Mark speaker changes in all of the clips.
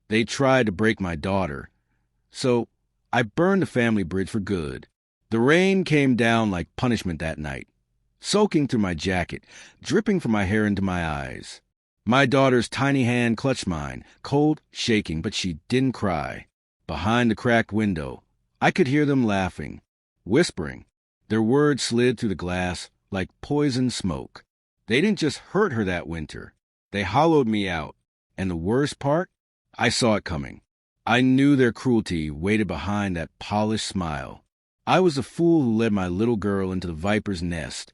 Speaker 1: They tried to break my daughter. So I burned the family bridge for good. The rain came down like punishment that night, soaking through my jacket, dripping from my hair into my eyes. My daughter's tiny hand clutched mine, cold, shaking, but she didn't cry. Behind the cracked window, I could hear them laughing, whispering. Their words slid through the glass like poison smoke. They didn't just hurt her that winter. They hollowed me out. And the worst part? I saw it coming. I knew their cruelty waited behind that polished smile. I was the fool who led my little girl into the viper's nest,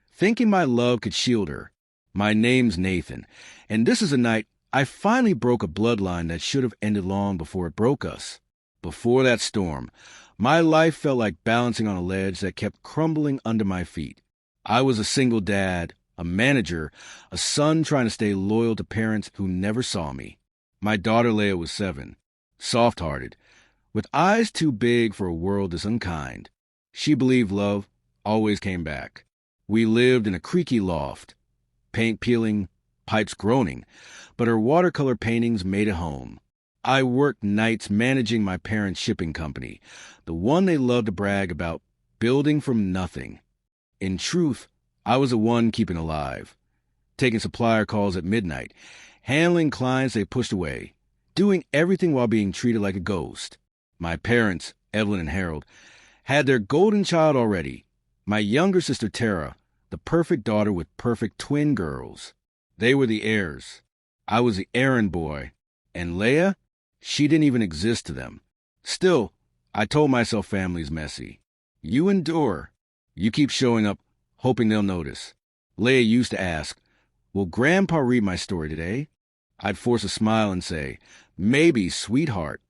Speaker 1: thinking my love could shield her. My name's Nathan, and this is a night I finally broke a bloodline that should have ended long before it broke us. Before that storm, my life felt like balancing on a ledge that kept crumbling under my feet. I was a single dad, a manager, a son trying to stay loyal to parents who never saw me. My daughter Leia was 7, soft-hearted, with eyes too big for a world this unkind. She believed love always came back. We lived in a creaky loft, paint peeling, pipes groaning, but her watercolor paintings made it home. I worked nights managing my parents' shipping company, the one they loved to brag about, building from nothing. In truth, I was the one keeping alive, taking supplier calls at midnight, handling clients they pushed away, doing everything while being treated like a ghost. My parents, Evelyn and Harold, had their golden child already, my younger sister Tara, the perfect daughter with perfect twin girls. They were the heirs. I was the errand boy. And Leia? She didn't even exist to them. Still, I told myself family's messy. You endure. You keep showing up, hoping they'll notice. Leia used to ask, "Will Grandpa read my story today?" I'd force a smile and say, "Maybe, sweetheart."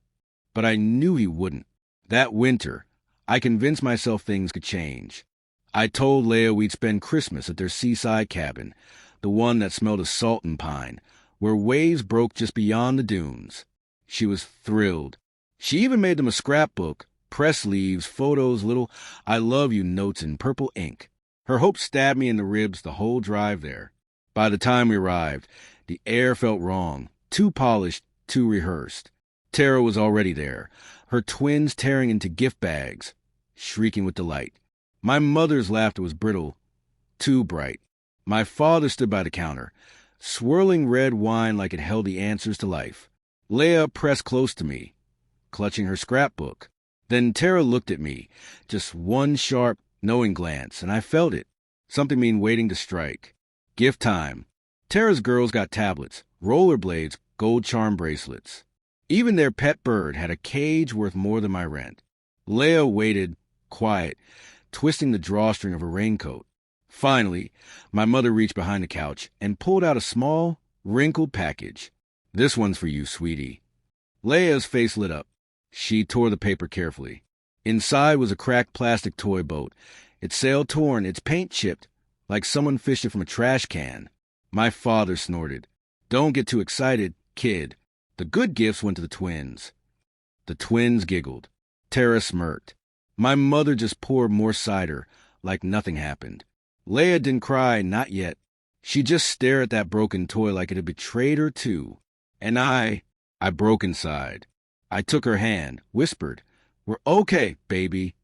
Speaker 1: But I knew he wouldn't. That winter, I convinced myself things could change. I told Leia we'd spend Christmas at their seaside cabin, the one that smelled of salt and pine, where waves broke just beyond the dunes. She was thrilled. She even made them a scrapbook, press leaves, photos, little "I love you" notes in purple ink. Her hope stabbed me in the ribs the whole drive there. By the time we arrived, the air felt wrong, too polished, too rehearsed. Tara was already there, her twins tearing into gift bags, shrieking with delight. My mother's laughter was brittle, too bright. My father stood by the counter, swirling red wine like it held the answers to life. Leia pressed close to me, clutching her scrapbook. Then Tara looked at me, just one sharp, knowing glance, and I felt it. Something mean waiting to strike. Gift time. Tara's girls got tablets, rollerblades, gold charm bracelets. Even their pet bird had a cage worth more than my rent. Leia waited, quiet, twisting the drawstring of her raincoat. Finally, my mother reached behind the couch and pulled out a small, wrinkled package. "This one's for you, sweetie." Leia's face lit up. She tore the paper carefully. Inside was a cracked plastic toy boat, its sail torn, its paint chipped, like someone fished it from a trash can. My father snorted. "Don't get too excited, kid. The good gifts went to the twins." The twins giggled. Tara smirked. My mother just poured more cider, like nothing happened. Leia didn't cry, not yet. She just stared at that broken toy like it had betrayed her too. And I broke inside. I took her hand, whispered, "We're okay, baby."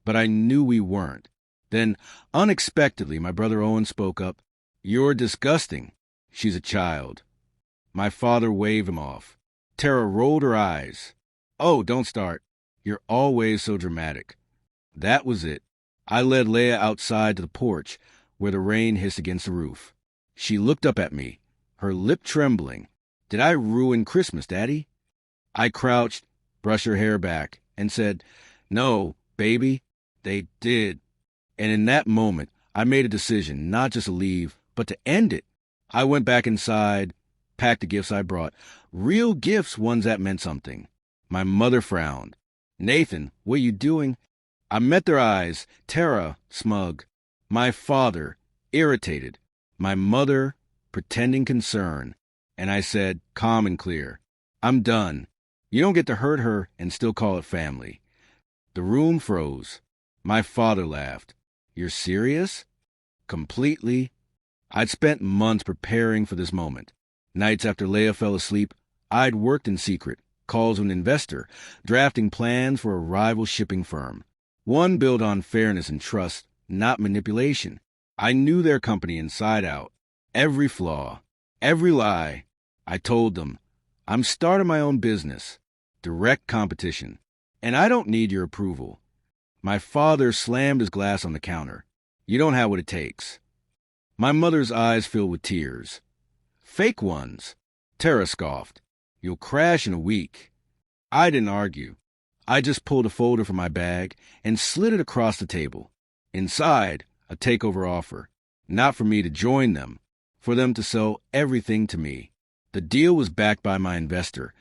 Speaker 1: But I knew we weren't. Then, unexpectedly, my brother Owen spoke up. "You're disgusting. She's a child." My father waved him off. Tara rolled her eyes. "Oh, don't start. You're always so dramatic." That was it. I led Leia outside to the porch, where the rain hissed against the roof. She looked up at me, her lip trembling. "Did I ruin Christmas, Daddy?" I crouched, brushed her hair back, and said, "No, baby, they did." And in that moment, I made a decision, not just to leave, but to end it. I went back inside, packed the gifts I brought. Real gifts, ones that meant something. My mother frowned. "Nathan, what are you doing?" I met their eyes, Tara, smug. My father, irritated. My mother, pretending concern. And I said, calm and clear, "I'm done. You don't get to hurt her and still call it family." The room froze. My father laughed. "You're serious?" "Completely." I'd spent months preparing for this moment. Nights after Leia fell asleep, I'd worked in secret, calls with an investor, drafting plans for a rival shipping firm. One built on fairness and trust, not manipulation. I knew their company inside out. Every flaw, every lie. I told them, I'm starting my own business. Direct competition. And I don't need your approval. My father slammed his glass on the counter. You don't have what it takes. My mother's eyes filled with tears. Fake ones. Tara scoffed. You'll crash in a week. I didn't argue. I just pulled a folder from my bag and slid it across the table. Inside, a takeover offer. Not for me to join them, for them to sell everything to me. The deal was backed by my investor.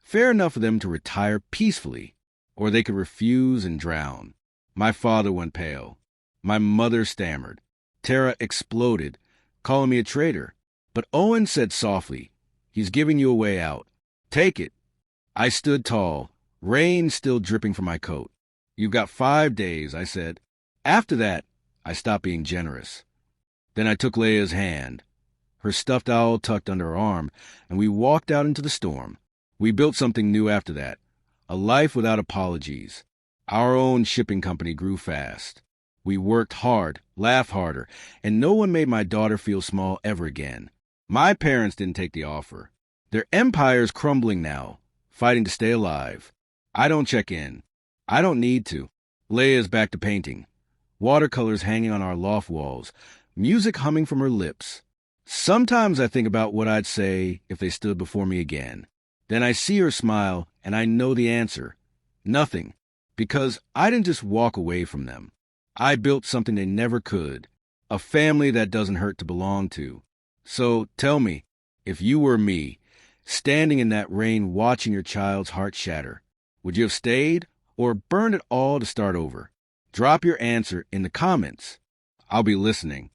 Speaker 1: Fair enough for them to retire peacefully, or they could refuse and drown. My father went pale. My mother stammered. Tara exploded, calling me a traitor. But Owen said softly, he's giving you a way out. Take it. I stood tall, rain still dripping from my coat. You've got 5 days, I said. After that, I stopped being generous. Then I took Leia's hand, her stuffed owl tucked under her arm, and we walked out into the storm. We built something new after that, a life without apologies. Our own shipping company grew fast. We worked hard, laughed harder, and no one made my daughter feel small ever again. My parents didn't take the offer. Their empire's crumbling now, fighting to stay alive. I don't check in. I don't need to. Leia's back to painting. Watercolors hanging on our loft walls, music humming from her lips. Sometimes I think about what I'd say if they stood before me again. Then I see her smile, and I know the answer. Nothing. Because I didn't just walk away from them. I built something they never could. A family that doesn't hurt to belong to. So tell me, if you were me, standing in that rain watching your child's heart shatter, would you have stayed or burned it all to start over? Drop your answer in the comments. I'll be listening.